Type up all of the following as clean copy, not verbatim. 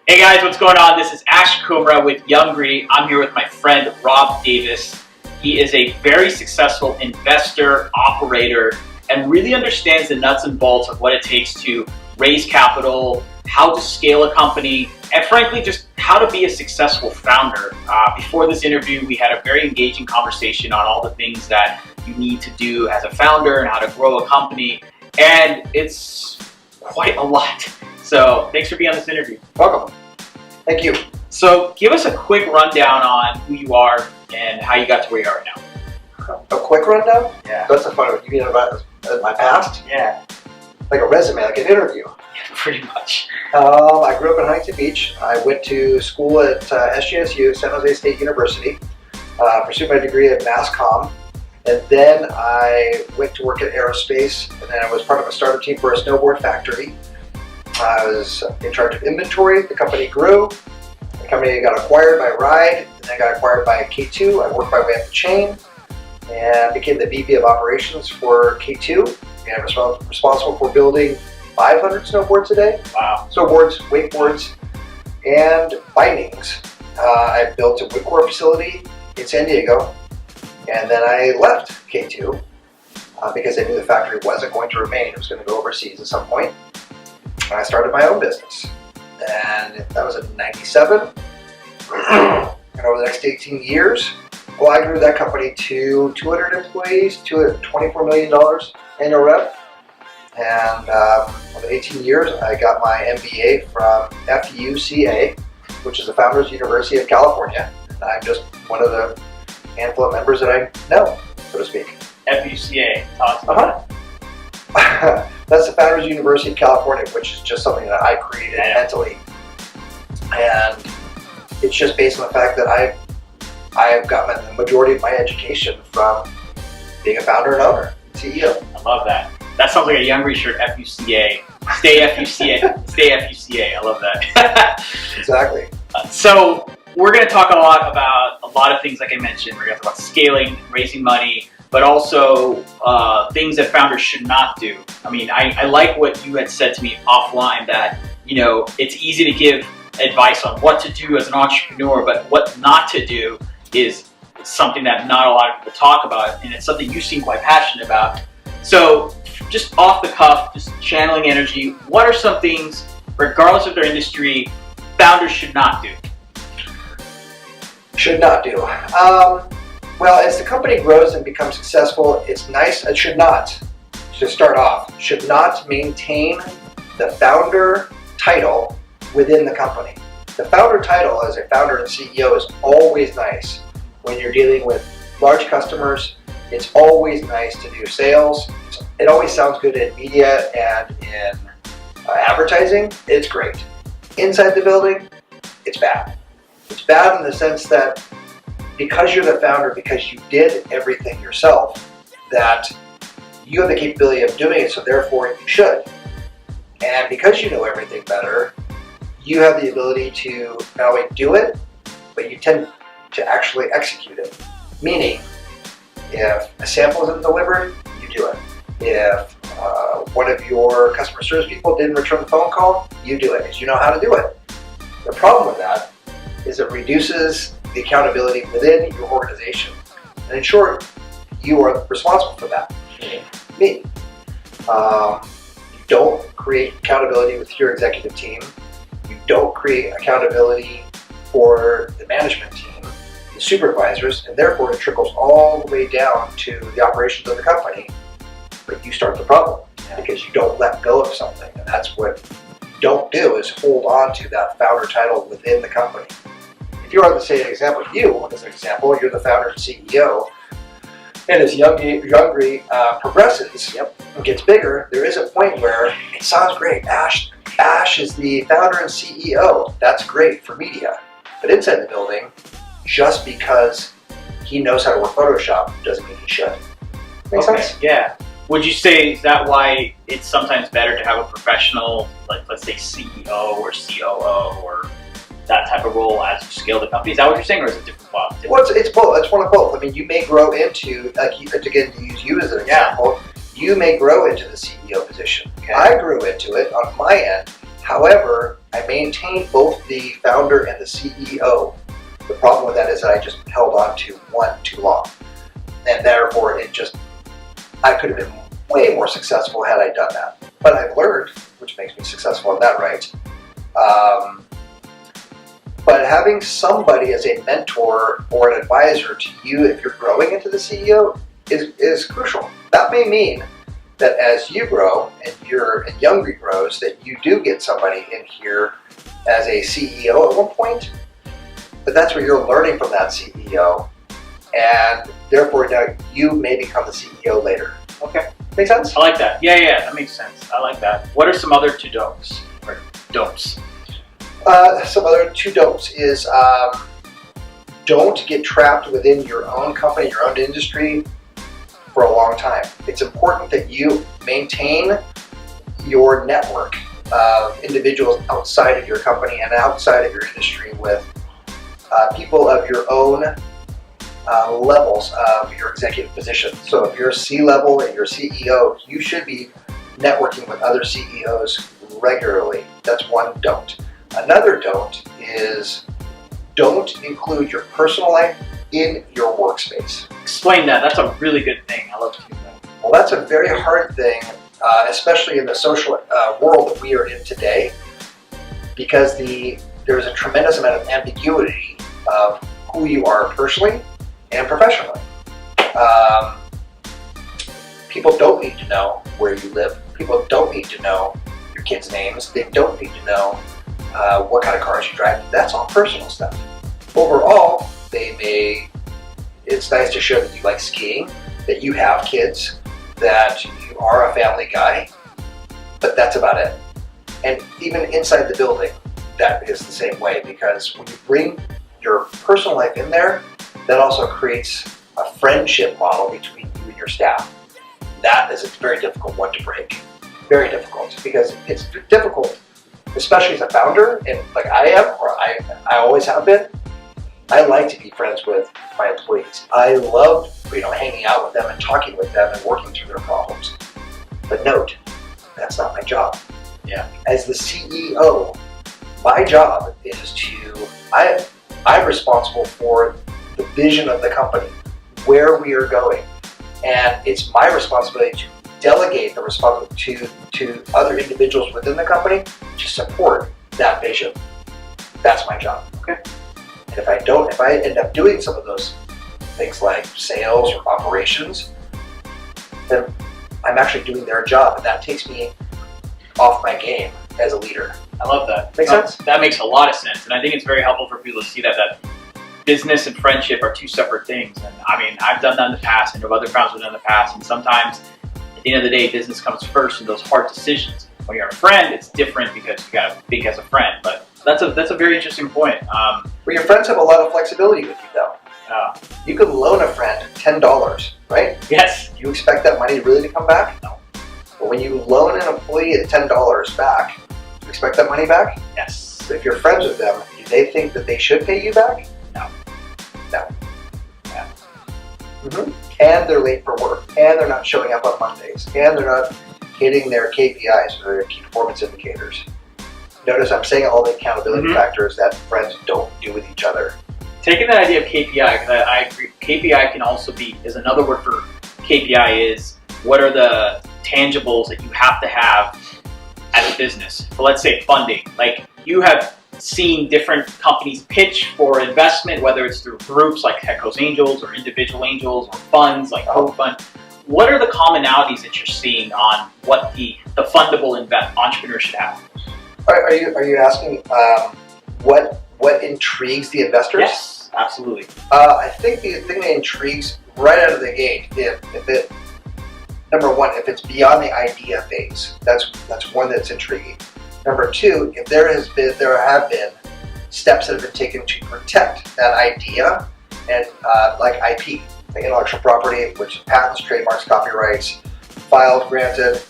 Hey guys, what's going on? This is Ash Kumra with YOUNGRY. I'm here with my friend Rob Davis. He is a very successful investor, operator, and really understands the nuts and bolts of what it takes to raise capital, how to scale a company, and frankly, just how to be a successful founder. Before this interview, we had a very engaging conversation on all the things that you need to do as a founder and how to grow a company, and it's quite a lot. So thanks for being on this interview. Welcome. Thank you. So give us a quick rundown on who you are and how you got to where you are now. A quick rundown? Yeah. That's a fun one. You mean about my past? Yeah. Like a resume, like an interview. Yeah, pretty much. I grew up in Huntington Beach. I went to school at SJSU, San Jose State University, pursued my degree at Mass Comm, and then I went to work at aerospace, and then I was part of a startup team for a snowboard factory. I was in charge of inventory. The company grew. The company got acquired by Ride, and then got acquired by K2. I worked my way up the chain and became the VP of operations for K2, and responsible for building 500 snowboards a day. Wow. Snowboards, wakeboards, and bindings. I built a woodcore facility in San Diego, and then I left K2 because I knew the factory wasn't going to remain. It was going to go overseas at some point. I started my own business, and that was in '97. And over the next 18 years, well, I grew that company to 200 employees, $24 million annual rev. And over 18 years, I got my MBA from FUCA, which is the Founders University of California. And I'm just one of the handful of members that I know, so to speak. FUCA. Talk about that. That's the Founders University of California, which is just something that I created mentally. And it's just based on the fact that I've got the majority of my education from being a founder and owner, CEO. I love that. That sounds like a YOUNGRY shirt, FUCA. Stay FUCA. Stay FUCA. I love that. Exactly. So we're going to talk a lot about a lot of things like I mentioned. We're going to talk about scaling, raising money, but also things that founders should not do. I mean, I like what you had said to me offline that, you know, it's easy to give advice on what to do as an entrepreneur, but what not to do is something that not a lot of people talk about, and it's something you seem quite passionate about. So just off the cuff, just channeling energy, what are some things, regardless of their industry, founders should not do? Should not do. Well, as the company grows and becomes successful, it's nice, it should not, to start off, should not maintain the founder title within the company. The founder title as a founder and CEO is always nice. When you're dealing with large customers, it's always nice to do sales. It always sounds good in media and in advertising. It's great. Inside the building, it's bad. It's bad in the sense that because you're the founder, because you did everything yourself, that you have the capability of doing it, so therefore you should. And because you know everything better, you have the ability to not only do it, but you tend to actually execute it. Meaning, if a sample isn't delivered, you do it. If one of your customer service people didn't return the phone call, you do it, because you know how to do it. The problem with that is it reduces the accountability within your organization. And in short, you are responsible for that, meaning me. You don't create accountability with your executive team. You don't create accountability for the management team, the supervisors, and therefore it trickles all the way down to the operations of the company. But you start the problem because you don't let go of something. And that's what you don't do, is hold on to that founder title within the company. If you are the same example, you, as an example, you're the founder and CEO, and as YOUNGRY progresses and gets bigger, there is a point where it sounds great. Ash is the founder and CEO. That's great for media. But inside the building, just because he knows how to work Photoshop doesn't mean he should. Make sense? Yeah. Would you say, is that why it's sometimes better to have a professional, like let's say CEO or COO or that type of role as you scale the company? Is that what you're saying, or is it different? Well, it's both. It's one of both. I mean, you may grow into, again, to use you as an example, you may grow into the CEO position. Okay. I grew into it on my end. However, I maintained both the founder and the CEO. The problem with that is that I just held on to one too long. And therefore, I could have been way more successful had I done that. But I've learned, which makes me successful in that right. But having somebody as a mentor or an advisor to you if you're growing into the CEO is crucial. That may mean that as you grow and YOUNGRY grows, that you do get somebody in here as a CEO at one point, but that's where you're learning from that CEO, and therefore now you may become the CEO later. Okay. Make sense? I like that. Yeah, that makes sense. I like that. What are some other two don'ts or don'ts? Some other two don'ts is don't get trapped within your own company, your own industry for a long time. It's important that you maintain your network of individuals outside of your company and outside of your industry with people of your own levels of your executive position. So if you're C-level and you're CEO, you should be networking with other CEOs regularly. That's one don't. Another don't is don't include your personal life in your workspace. Explain that. That's a really good thing. I love to hear that. Well, that's a very hard thing, especially in the social world that we are in today, because there's a tremendous amount of ambiguity of who you are personally and professionally. People don't need to know where you live. People don't need to know your kids' names. They don't need to know what kind of cars you drive. That's all personal stuff. Overall, it's nice to show that you like skiing, that you have kids, that you are a family guy, but that's about it. And even inside the building, that is the same way, because when you bring your personal life in there, that also creates a friendship model between you and your staff. That is a very difficult one to break. Very difficult, because it's difficult, especially as a founder, and like I am, or I always have been. I like to be friends with my employees. I love, hanging out with them and talking with them and working through their problems. But note, that's not my job. Yeah. As the CEO, my job is I'm responsible for the vision of the company, where we are going, and it's my responsibility to delegate the responsibility to other individuals within the company to support that vision. That's my job. Okay. And if I end up doing some of those things like sales or operations, then I'm actually doing their job, and that takes me off my game as a leader. I love that. Make sense? That makes a lot of sense, and I think it's very helpful for people to see that business and friendship are two separate things. And I mean, I've done that in the past, and other founders have done in the past, and sometimes at the end of the day, business comes first in those hard decisions. When you're a friend, it's different because you got to think as a friend. But that's a very interesting point. Well, your friends have a lot of flexibility with you, though. You could loan a friend $10, right? Yes. Do you expect that money really to come back? No. But when you loan an employee $10 back, do you expect that money back? Yes. But if you're friends with them, do they think that they should pay you back? No. No. Yeah. Mm-hmm. And they're late for work, and they're not showing up on Mondays, and they're not hitting their KPIs, or their key performance indicators. Notice I'm saying all the accountability factors that friends don't do with each other. Taking that idea of KPI, because I agree, KPI can also is another word for KPI is what are the tangibles that you have to have as a business. So let's say funding. Like you have seen different companies pitch for investment, whether it's through groups like Heco's Angels or individual angels or funds like Hope Fund. What are the commonalities that you're seeing on what the fundable entrepreneur should have? Are you asking what intrigues the investors? Yes, absolutely. I think the thing that intrigues right out of the gate, number one, if it's beyond the idea phase, that's one that's intriguing. Number two, if there have been steps that have been taken to protect that idea, and like IP, like intellectual property, which is patents, trademarks, copyrights, filed, granted,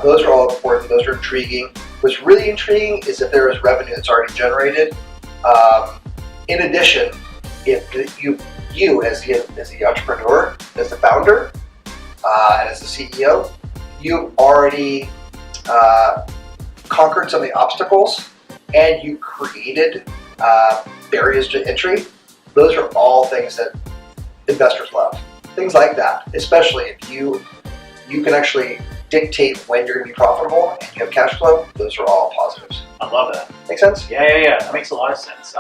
those are all important. Those are intriguing. What's really intriguing is if there is revenue that's already generated. In addition, if you as the entrepreneur, as the founder, and as the CEO, you've already conquered some of the obstacles and you created barriers to entry, those are all things that investors love. Things like that, especially if you can actually dictate when you're going to be profitable and you have cash flow, those are all positives. I love that. Make sense? Yeah. That makes a lot of sense.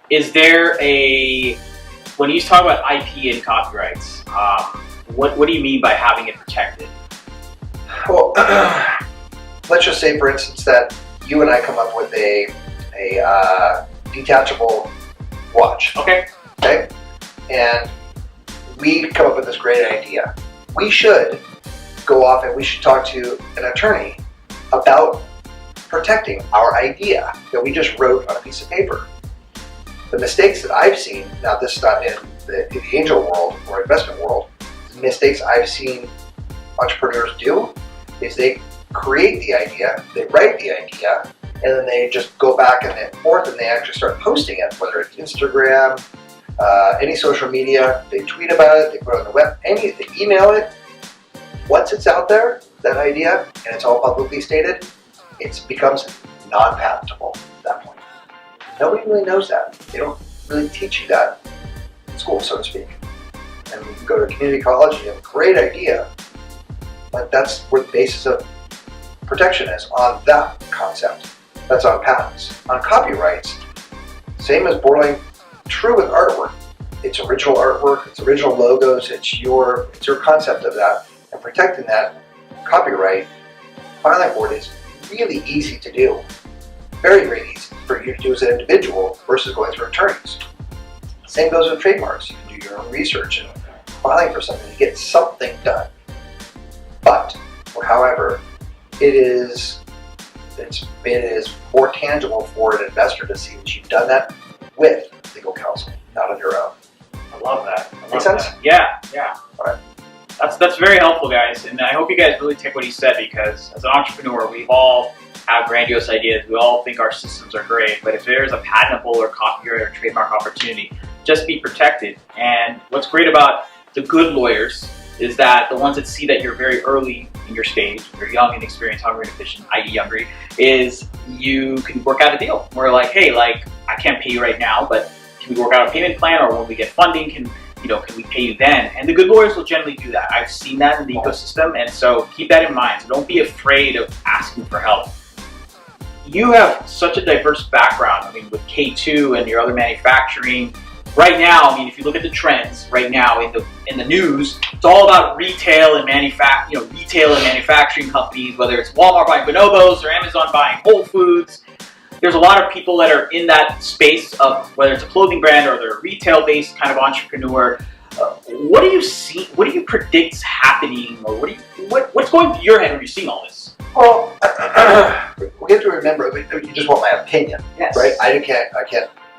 Is there when you talk about IP and copyrights, what do you mean by having it protected? Well, let's just say, for instance, that you and I come up with a detachable watch. Okay. Okay? And we come up with this great idea. We should go off and we should talk to an attorney about protecting our idea that we just wrote on a piece of paper. The mistakes that I've seen, now this is not in the angel world or investment world, the mistakes I've seen entrepreneurs do is they create the idea, they write the idea, and then they just go back and forth and they actually start posting it, whether it's Instagram, any social media, they tweet about it, they put it on the web, they email it. Once it's out there, that idea, and it's all publicly stated, it becomes non-patentable at that point. Nobody really knows that. They don't really teach you that in school, so to speak. And you can go to a community college and you have a great idea, but that's where the basis of protection is, on that concept. That's on patents. On copyrights, same as borderline true with artwork. It's original artwork, it's original logos, it's your concept of that. And protecting that copyright, filing for it is really easy to do. Very, very easy for you to do as an individual versus going through attorneys. Same goes with trademarks. You can do your own research and filing for something to get something done. But, or however, it is more tangible for an investor to see that you've done that with legal counsel, not on your own. I love that. Make sense? Yeah. All right. That's very helpful, guys, and I hope you guys really take what he said, because as an entrepreneur, we all have grandiose ideas. We all think our systems are great, but if there's a patentable or copyright or trademark opportunity, just be protected. And what's great about the good lawyers is that the ones that see that you're very early in your stage, you're young, inexperienced, hungry, and efficient, i.e. Youngry, is you can work out a deal. We're like, hey, I can't pay you right now, but can we work out a payment plan, or when we get funding, can we pay you then? And the good lawyers will generally do that. I've seen that in the ecosystem, and so keep that in mind. So don't be afraid of asking for help. You have such a diverse background. I mean, with K2 and your other manufacturing. Right now, I mean, if you look at the trends right now in the news, it's all about retail and manufacturing companies, whether it's Walmart buying Bonobos or Amazon buying Whole Foods. There's a lot of people that are in that space of whether it's a clothing brand or they're a retail-based kind of entrepreneur. What do you see? What do you predict is happening, or what's going through your head when you're seeing all this? Well, we have to remember, you just want my opinion, yes. Right? I can't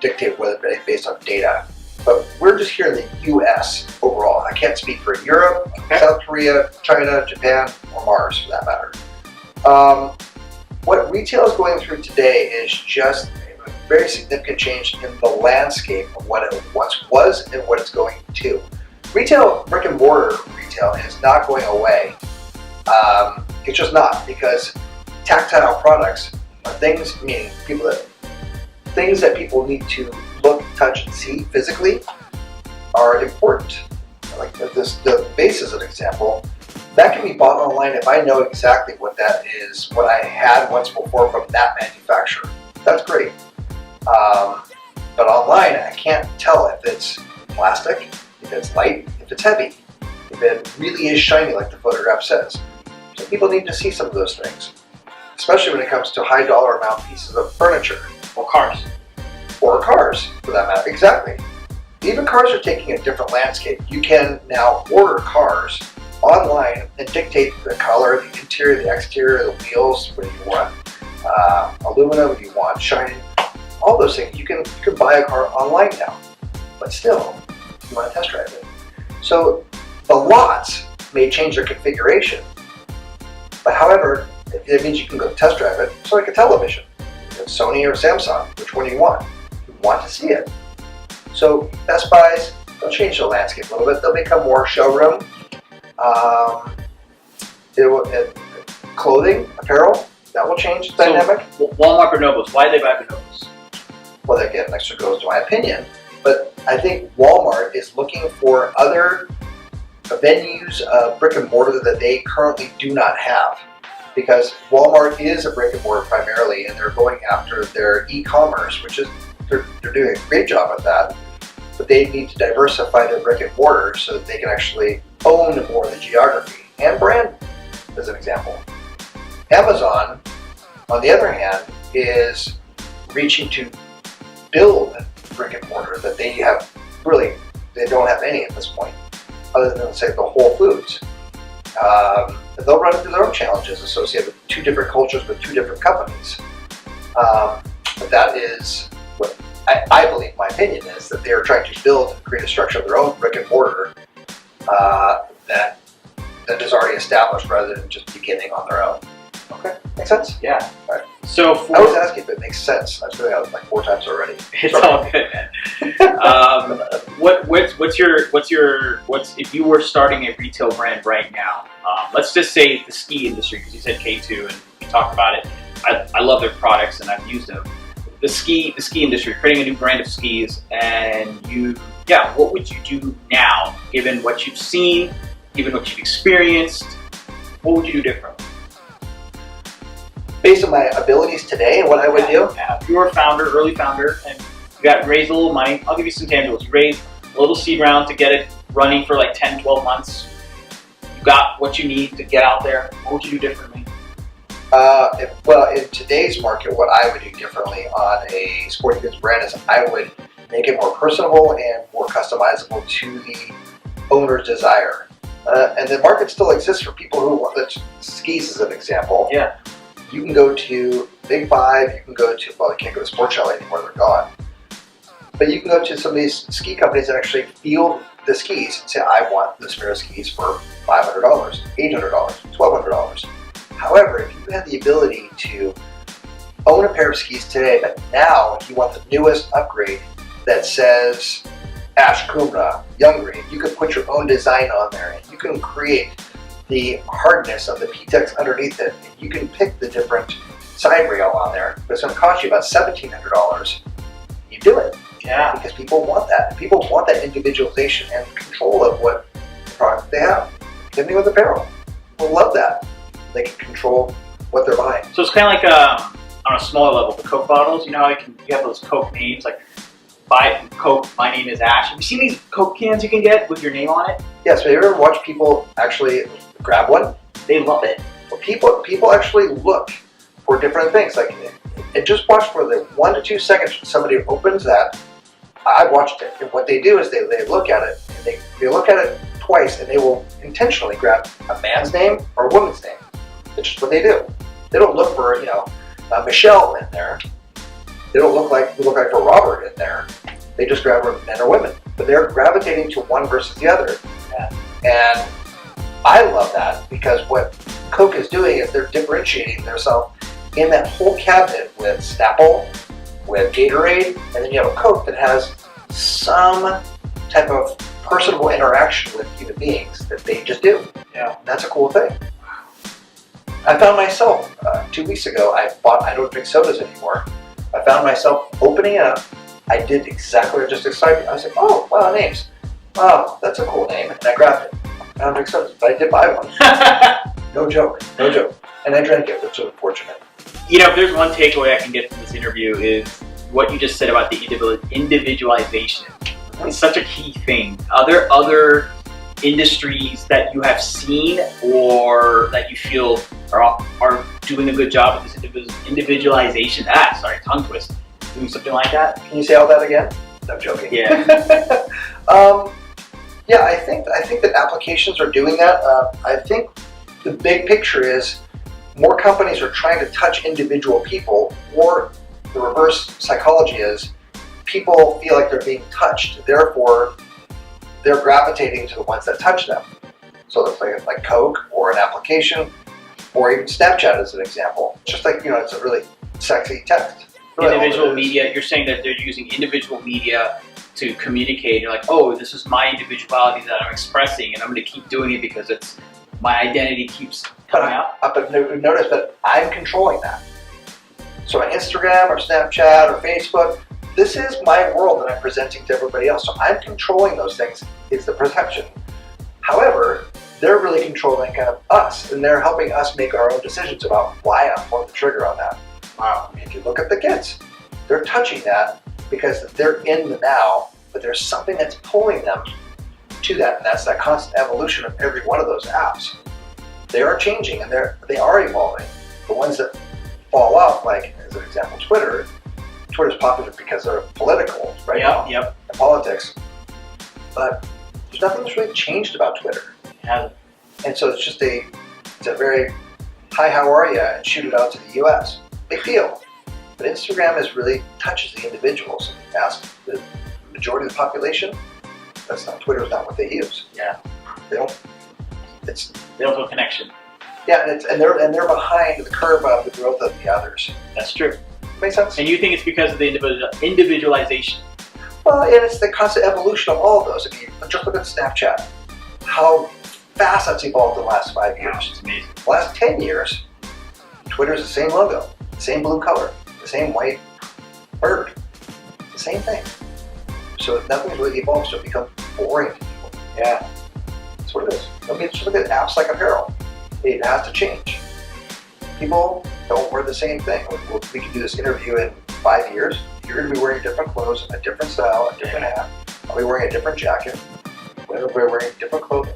dictate whether it's based on data, but we're just here in the U.S. overall. I can't speak for Europe, okay. South Korea, China, Japan, or Mars for that matter. What retail is going through today is just a very significant change in the landscape of what it once was and what it's going to. Retail, brick and mortar retail, is not going away. It's just not, because tactile products are things, meaning things that people need to look, touch, and see physically are important. Like the vase is an example. That can be bought online if I know exactly what that is, what I had once before from that manufacturer. That's great. But online, I can't tell if it's plastic, if it's light, if it's heavy, if it really is shiny like the photograph says. So people need to see some of those things, especially when it comes to high dollar amount pieces of furniture. Or cars. Or cars, for that matter. Exactly. Even cars are taking a different landscape. You can now order cars online and dictate the color, the interior, the exterior, the wheels, whether you want aluminum, whether you want shining, all those things. You can buy a car online now, but still, you want to test drive it. So the lots may change their configuration, but however, it means you can go test drive it. It's like a television. It's Sony or Samsung, which one do you want? You want to see it. So Best Buys, they'll change the landscape a little bit. They'll become more showroom. Clothing, apparel, That will change the dynamic. So, Walmart Bonobos, why did they buy Bonobos? Well, again, extra goes to my opinion, but I think Walmart is looking for other venues of brick and mortar that they currently do not have, because Walmart is a brick and mortar primarily, and they're going after their e-commerce, which is they're doing a great job at that, but they need to diversify their brick and mortar so that they can actually own more of the geography and brand, as an example. Amazon, on the other hand, is reaching to build brick and mortar that they don't have any at this point, other than, say, the Whole Foods. They'll run into their own challenges associated with two different cultures with two different companies. But that is what I believe, my opinion is, that they are trying to build and create a structure of their own brick and mortar that is already established rather than just beginning on their own. Okay, makes sense? Yeah. All right. So I was asking if it makes sense. I was doing it like 4 times already. It's all good, man. What's if you were starting a retail brand right now? Let's just say the ski industry, because you said K2 and you talked about it. I love their products and I've used them. The ski industry, creating a new brand of skis, and what would you do now, given what you've seen, given what you've experienced? What would you do differently? Based on my abilities today and what I would do? Yeah. If you were a founder, early founder, and you got raised a little money, I'll give you some tangibles. You raised a little seed round to get it running for like 10, 12 months. You got what you need to get out there. What would you do differently? In today's market, what I would do differently on a sporting goods brand is I would make it more personable and more customizable to the owner's desire. And the market still exists for people who want skis, as an example. Yeah. You can go to Big Five, you can go to, well, you can't go to Sport Chalet anymore, they're gone. But you can go to some of these ski companies that actually field the skis and say, I want this pair of skis for $500, $800, $1,200. However, if you had the ability to own a pair of skis today, but now if you want the newest upgrade that says Ash Kumra, YOUNGRY, you can put your own design on there, and you can create the hardness of the PTEX underneath it. And you can pick the different side rail on there, but it's going to cost you about $1,700. You do it. Yeah. Because people want that. People want that individualization and control of what product they have. Same thing with apparel. People love that. They can control what they're buying. So it's kind of like on a smaller level, the Coke bottles. You know how you have those Coke names, like buy Coke, my name is Ash. Have you seen these Coke cans you can get with your name on it? Yes, have you ever watched people actually grab one? They love it. Well, people actually look for different things. Like, and just watch for the 1 to 2 seconds when somebody opens that. I watched it, and what they do is they look at it, and they look at it twice, and they will intentionally grab a man's name or a woman's name. That's just what they do. They don't look for, Michelle in there. They don't look for Robert in there. They just grab men or women. But they're gravitating to one versus the other. Yeah. And I love that, because what Coke is doing is they're differentiating themselves in that whole cabinet with Snapple, with Gatorade, and then you have a Coke that has some type of personable interaction with human beings that they just do. Yeah. And that's a cool thing. I found myself 2 weeks ago, I don't drink sodas anymore. I found myself opening it up. I did exactly what I just described. I was like, oh, wow, names. Wow, that's a cool name. And I grabbed it. I don't drink sodas, but I did buy one. No joke. And I drank it, which was unfortunate. If there's one takeaway I can get from this interview is what you just said about the individualization. It's such a key thing. Are there other industries that you have seen or that you feel are doing a good job with this individualization? Tongue twist. Doing something like that? Can you say all that again? No, I'm joking. Yeah. Yeah, I think that applications are doing that. I think the big picture is more companies are trying to touch individual people, or the reverse psychology is people feel like they're being touched, therefore they're gravitating to the ones that touch them. So it's like Coke, or an application, or even Snapchat as an example. Just like, it's a really sexy text. Really individual media, you're saying that they're using individual media to communicate. You're like, oh, this is my individuality that I'm expressing, and I'm going to keep doing it because my identity keeps coming out. But notice that I'm controlling that. So on Instagram or Snapchat or Facebook, this is my world that I'm presenting to everybody else. So I'm controlling those things. It's the perception. However, they're really controlling kind of us, and they're helping us make our own decisions about why I'm pulling the trigger on that. Wow. If you look at the kids, they're touching that because they're in the now, but there's something that's pulling them to that, and that's that constant evolution of every one of those apps. They are changing and they are evolving. The ones that fall off, like as an example, Twitter's popular because they're political right now. Yep. And politics. But there's nothing that's really changed about Twitter. It hasn't. And so it's a very, hi, how are you? And shoot it out to the US. Big deal. But Instagram really touches the individuals. Ask the majority of the population, Twitter's not what they use. Yeah. They don't feel connection. Yeah, and they're behind the curve of the growth of the others. That's true. Makes sense? And you think it's because of the individualization? Well, and it's the constant evolution of all of those. If you just look at Snapchat, how fast that's evolved in the last 5 years. It's amazing. The last 10 years, Twitter's the same logo, the same blue color, the same white bird, the same thing. So nothing's really evolved, so it becomes boring to people. Yeah. That's what it is. I mean, just look at apps like apparel. It has to change. People don't wear the same thing. We can do this interview in 5 years. You're going to be wearing different clothes, a different style, a different hat. I'll be wearing a different jacket. We're wearing different clothing.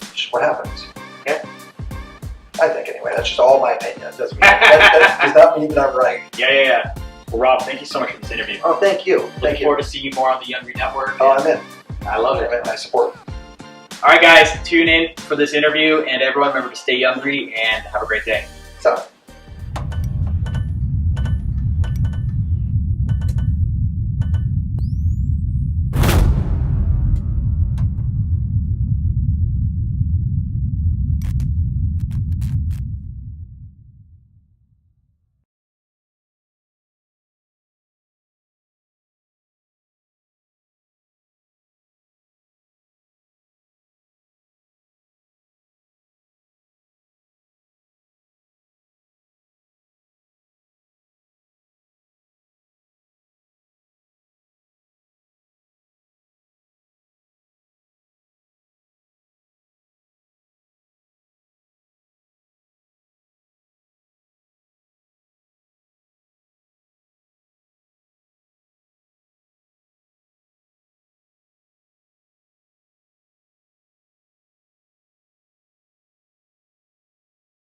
It's just what happens. Okay. I think anyway. That's just all my opinion. It doesn't mean, that does not mean that I'm right. Yeah. Well, Rob, thank you so much for this interview. Oh, thank you. Looking forward to seeing you more on the YOUNGRY Network. Oh, I'm in. I love it. I support. All right, guys, tune in for this interview, and everyone remember to stay YOUNGRY and have a great day. So.